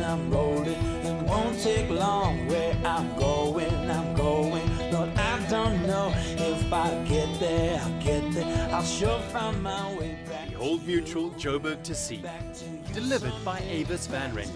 I'm rolling. It won't take long where I'm going. But I don't know if I get there, I'll sure find my way back. The Old Mutual Joberg2c, delivered by Avis Van Rental.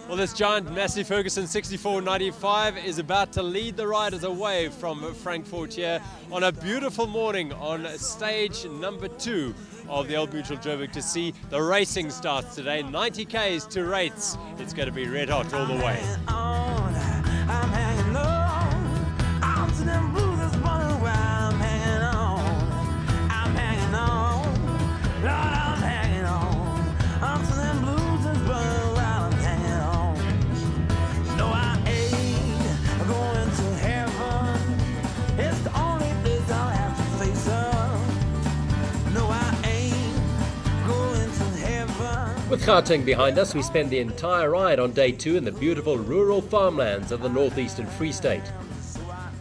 Well, this giant Massey Ferguson 6495 is about to lead the riders away from Frankfurt here on a beautiful morning on stage number 2 of the Old Mutual Joberg2c. The racing starts today, 90 Ks to rates. It's going to be red hot all the way. I'm hanging on to them blues that's running wild. I'm hanging on, Lord, I'm hanging on to them blues that's running wild. I'm hanging on. No, I ain't going to heaven. It's the only place I'll have to face up. No, I ain't going to heaven. With Gauteng behind us, we spend the entire ride on day 2 in the beautiful rural farmlands of the northeastern Free State.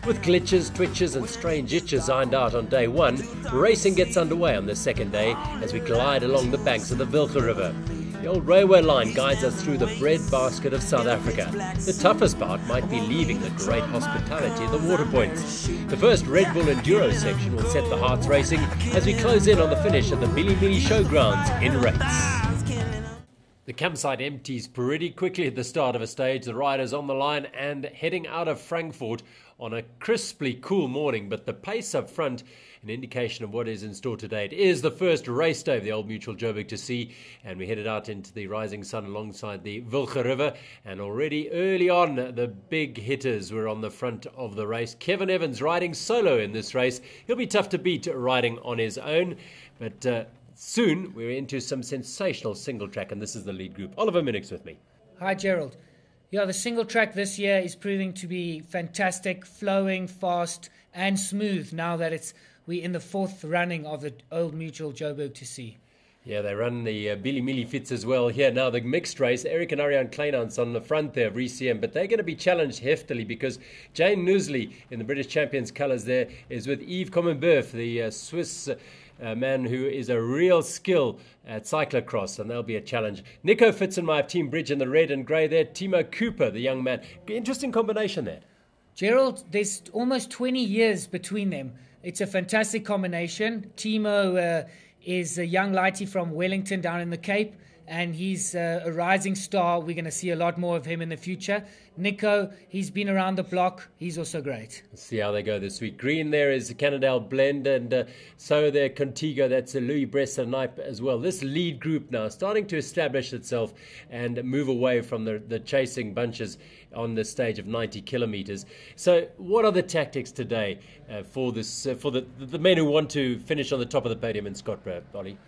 With glitches, twitches and strange itches ironed out on day 1, racing gets underway on the second day as we glide along the banks of the Wilge River. The old railway line guides us through the breadbasket of South Africa. The toughest part might be leaving the great hospitality of the water points. The first Red Bull Enduro section will set the hearts racing as we close in on the finish of the Billy Millie Showgrounds in Rates. The campsite empties pretty quickly at the start of a stage. The riders on the line and heading out of Frankfurt on a crisply cool morning, but the pace up front, an indication of what is in store today. It is the first race day of the Old Mutual Joberg2c, and we headed out into the rising sun alongside the Wilge River, and already early on the big hitters were on the front of the race. Kevin Evans riding solo in this race. He'll be tough to beat riding on his own, but soon we're into some sensational single track, and this is the lead group. Oliver Minnick's with me. Hi, Gerald. Yeah, the single track this year is proving to be fantastic, flowing, fast and smooth now that we're in the 4th running of the Old Mutual Joberg2c. Yeah, they run the Billy Millie fits as well here. Now the mixed race, Eric and Ariane Kleinans on the front there of RCM, but they're going to be challenged heftily because Jane Noosley in the British Champions colours there is with Yves Commonbeuf, the Swiss man who is a real skill at cyclocross, and there'll be a challenge. Nico Fitzenmeyer, Team Bridge in the red and grey there. Timo Cooper, the young man. Interesting combination there. Gerald, there's almost 20 years between them. It's a fantastic combination. Timo is a young lighty from Wellington down in the Cape, and he's a rising star. We're going to see a lot more of him in the future. Nico, he's been around the block. He's also great. Let's see how they go this week. Green there is the Cannondale Blend, and so there Contigo. That's a Louis Bressa-Knipe as well. This lead group now starting to establish itself and move away from the chasing bunches on the stage of 90 kilometers. So what are the tactics today for the men who want to finish on the top of the podium in Scottburgh, Ollie?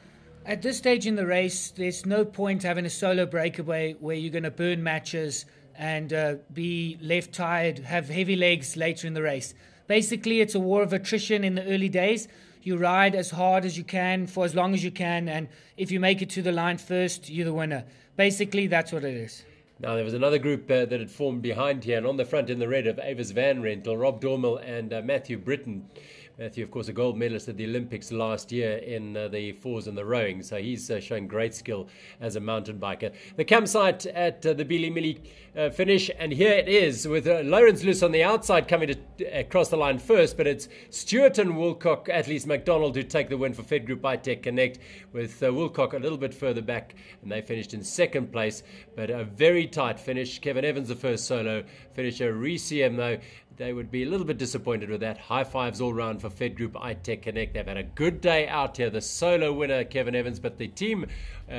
At this stage in the race, there's no point having a solo breakaway where you're going to burn matches and be left tired, have heavy legs later in the race. Basically, it's a war of attrition in the early days. You ride as hard as you can for as long as you can, and if you make it to the line first, you're the winner. Basically, that's what it is. Now, there was another group that had formed behind here, and on the front in the red of Avis Van Rental, Rob Dormel and Matthew Britton. Matthew, of course, a gold medalist at the Olympics last year in the 4s and the rowing, so he's showing great skill as a mountain biker. The campsite at the Billy Millie finish, and here it is with Lawrence Luce on the outside coming to across the line first, but it's Stewart and Woolcock, at least McDonald, who take the win for Fed Group iTech Connect, with Woolcock a little bit further back, and they finished in 2nd place, but a very tight finish. Kevin Evans, the first solo finisher. RCM, though, they would be a little bit disappointed with that. High fives all round for Fed Group iTech Connect. They've had a good day out here. The solo winner, Kevin Evans, but the team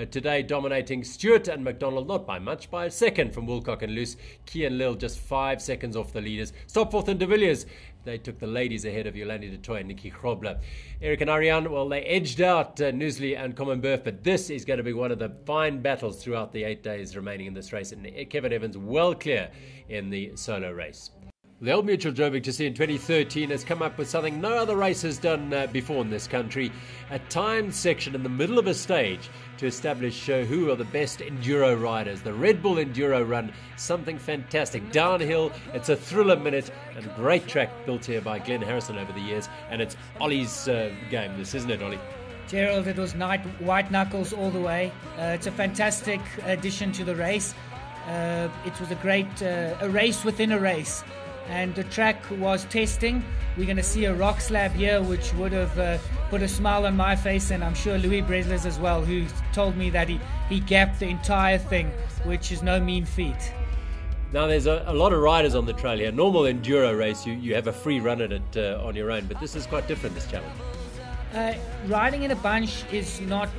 today dominating Stewart and McDonald, not by much, by a second from Woolcock and Luce. Key and Lil just 5 seconds off the leaders. Stopforth and De Villiers, they took the ladies ahead of Yolandi de Toy and Nikki Grobler. Eric and Ariane, well, they edged out Noosley and Commonbeuf, but this is going to be one of the fine battles throughout the 8 days remaining in this race. And Kevin Evans well clear in the solo race. The Old Mutual Joberg2c in 2013 has come up with something no other race has done before in this country, a timed section in the middle of a stage to establish who are the best enduro riders. The Red Bull Enduro Run, something fantastic. Downhill, it's a thriller minute, and great track built here by Glenn Harrison over the years, and it's Ollie's game, this, isn't it, Ollie? Gerald, it was white knuckles all the way. It's a fantastic addition to the race. It was a great a race within a race. And the track was testing. We're going to see a rock slab here, which would have put a smile on my face, and I'm sure Louis Bresler's as well, who told me that he gapped the entire thing, which is no mean feat. Now, there's a lot of riders on the trail here. Normal enduro race, you have a free run at it on your own, but this is quite different, this challenge. Riding in a bunch is not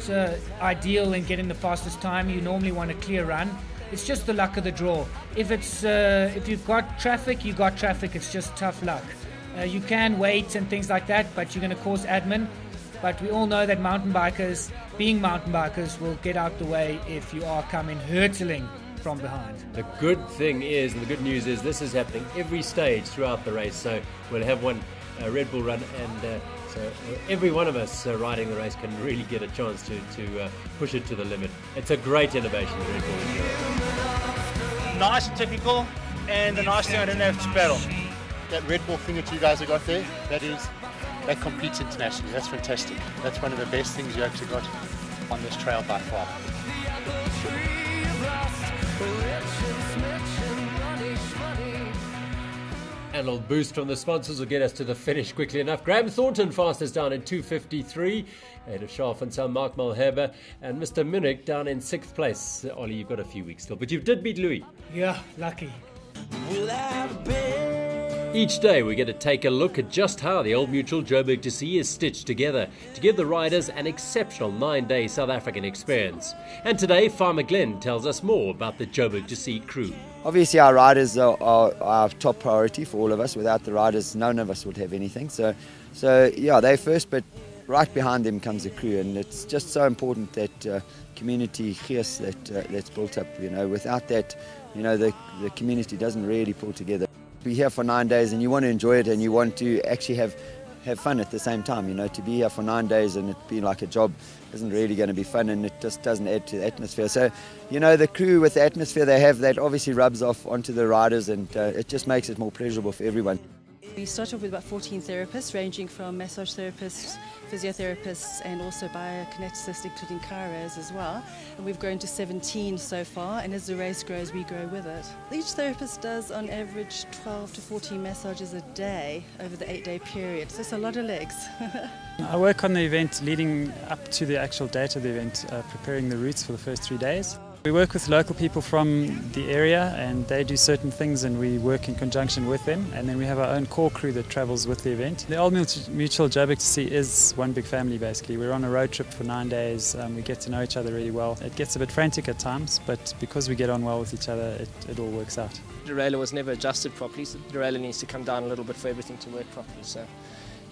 ideal in getting the fastest time. You normally want a clear run. It's just the luck of the draw. If you've got traffic, you got traffic. It's just tough luck. You can wait and things like that, but you're going to cause admin. But we all know that mountain bikers, being mountain bikers, will get out the way if you are coming hurtling from behind. The good thing is, and the good news is, this is happening every stage throughout the race. So we'll have one Red Bull run, and so every one of us riding the race can really get a chance to push it to the limit. It's a great innovation, the Red Bull Enduro. Nice and technical, and the nice thing, I don't have to pedal. That Red Bull thing that you guys have got there, that competes internationally. That's fantastic. That's one of the best things you actually got on this trail by far. And a little boost from the sponsors will get us to the finish quickly enough. Graham Thornton fastest down in 2:53, ahead of Charles van Zyl, Mark Malherbe, and Mr. Munich down in 6th place. Ollie, you've got a few weeks still, but you did beat Louis. Yeah, lucky. Each day we get to take a look at just how the Old Mutual Joberg2c is stitched together to give the riders an exceptional 9-day South African experience. And today Farmer Glenn tells us more about the Joberg2c crew. Obviously our riders are our top priority for all of us. Without the riders, none of us would have anything. So yeah, they're first, but right behind them comes the crew, and it's just so important that community gees that's built up. You know, without that, you know, the community doesn't really pull together. Be here for 9 days, and you want to enjoy it, and you want to actually have fun at the same time. You know, to be here for 9 days and it be like a job isn't really going to be fun, and it just doesn't add to the atmosphere. So, you know, the crew with the atmosphere they have, that obviously rubs off onto the riders, and it just makes it more pleasurable for everyone. We start off with about 14 therapists, ranging from massage therapists, physiotherapists, and also biokineticists, including chiros as well. And we've grown to 17 so far, and as the race grows, we grow with it. Each therapist does on average 12 to 14 massages a day over the 8-day period, so it's a lot of legs. I work on the event leading up to the actual date of the event, preparing the routes for the first 3 days. We work with local people from the area, and they do certain things, and we work in conjunction with them. And then we have our own core crew that travels with the event. The Old Mutual Joberg2c is one big family basically. We're on a road trip for 9 days. We get to know each other really well. It gets a bit frantic at times, but because we get on well with each other, it all works out. The derailleur was never adjusted properly, so the derailleur needs to come down a little bit for everything to work properly. So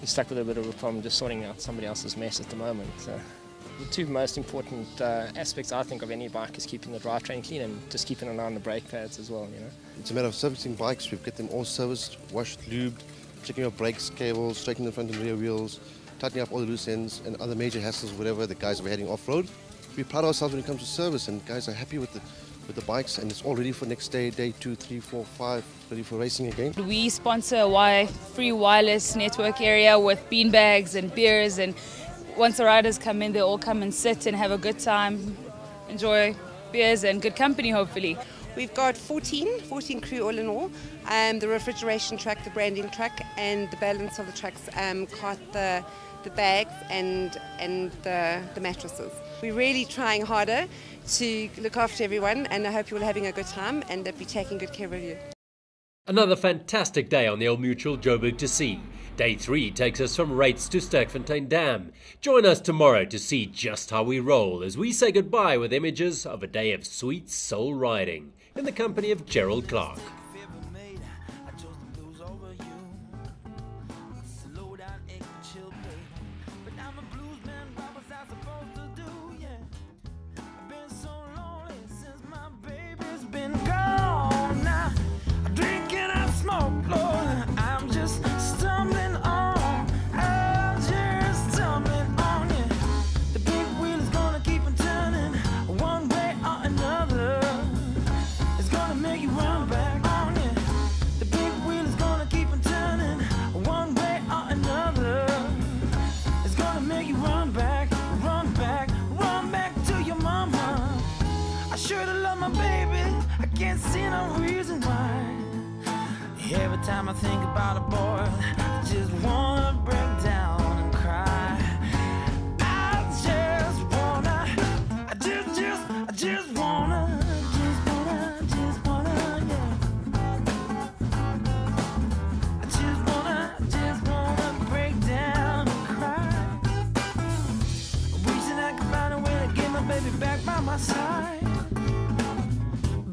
he's stuck with a bit of a problem just sorting out somebody else's mess at the moment. The two most important aspects, I think, of any bike is keeping the drivetrain clean and just keeping an eye on the brake pads as well. You know, it's a matter of servicing bikes. We've got them all serviced, washed, lubed, checking out brakes, cables, straightening the front and rear wheels, tightening up all the loose ends and other major hassles, whatever the guys are heading off-road. We pride ourselves when it comes to service, and guys are happy with the bikes, and it's all ready for next day, day 2, 3, 4, 5, ready for racing again. We sponsor a free wireless network area with beanbags and beers, and once the riders come in, they all come and sit and have a good time, enjoy beers and good company, hopefully. We've got 14 crew all in all. The refrigeration truck, the branding truck, and the balance of the trucks cart the bags and the mattresses. We're really trying harder to look after everyone, and I hope you're all having a good time and that we're taking good care of you. Another fantastic day on the Old Mutual Joberg2c. Day 3 takes us from Rates to Sterkfontein Dam. Join us tomorrow to see just how we roll as we say goodbye with images of a day of sweet soul riding in the company of Gerald Clark. It's gonna make you run back. should've loved my baby. I can't see no reason why. Every time I think about a boy, I just wanna break down and cry. I just wanna, I just wanna, yeah. I just wanna break down and cry. Wishing I could find a way to get my baby back by my side.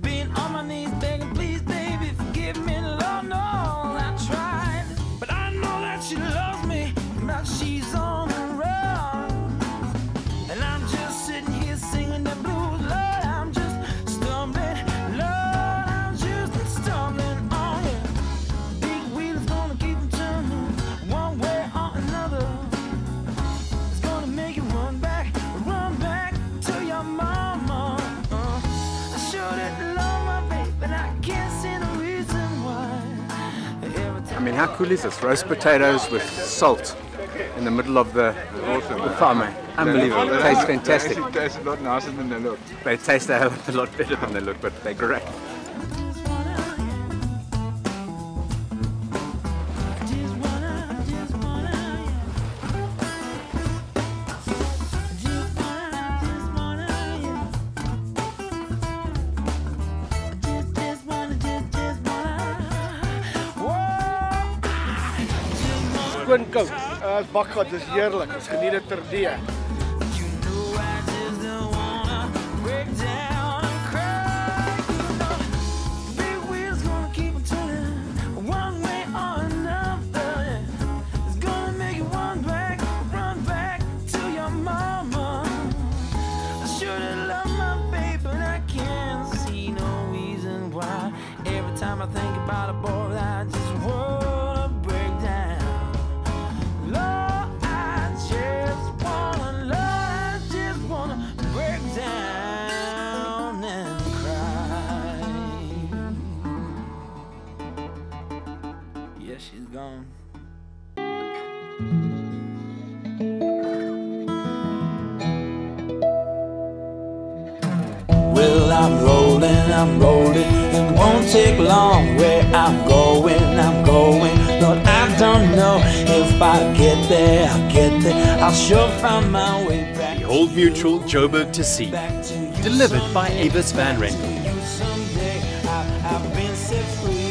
Being on my knees begging, please baby, forgive me, Lord knows I tried. But I know that she loves me, that she's on the run. And I'm just sitting here singing the blues, Lord, I'm just stumbling, Lord, I'm just stumbling on you. Big wheel is gonna keep them turning, one way or another. It's gonna make you run back to your mama. I should've loved my baby, but I can't see no reason why. I mean, how cool is this? Roast potatoes with salt in the middle of the farm. Unbelievable. It tastes fantastic. They taste a lot nicer than they look. They taste a hell of a lot better than they look, but they're great. Skoonkoud, as bakgat, dis heerlik, ons geniet dit terdee. Every time I think about a boy, I just wanna break down. Lord, I just wanna break down and cry. Yeah, she's gone. Well, I'm rolling, it won't take long. Where I'm going, Lord, I don't know if I get there, I'll sure find my way back. The Old Mutual Joberg2c, delivered by Avis Van Rental. Someday I've been set free.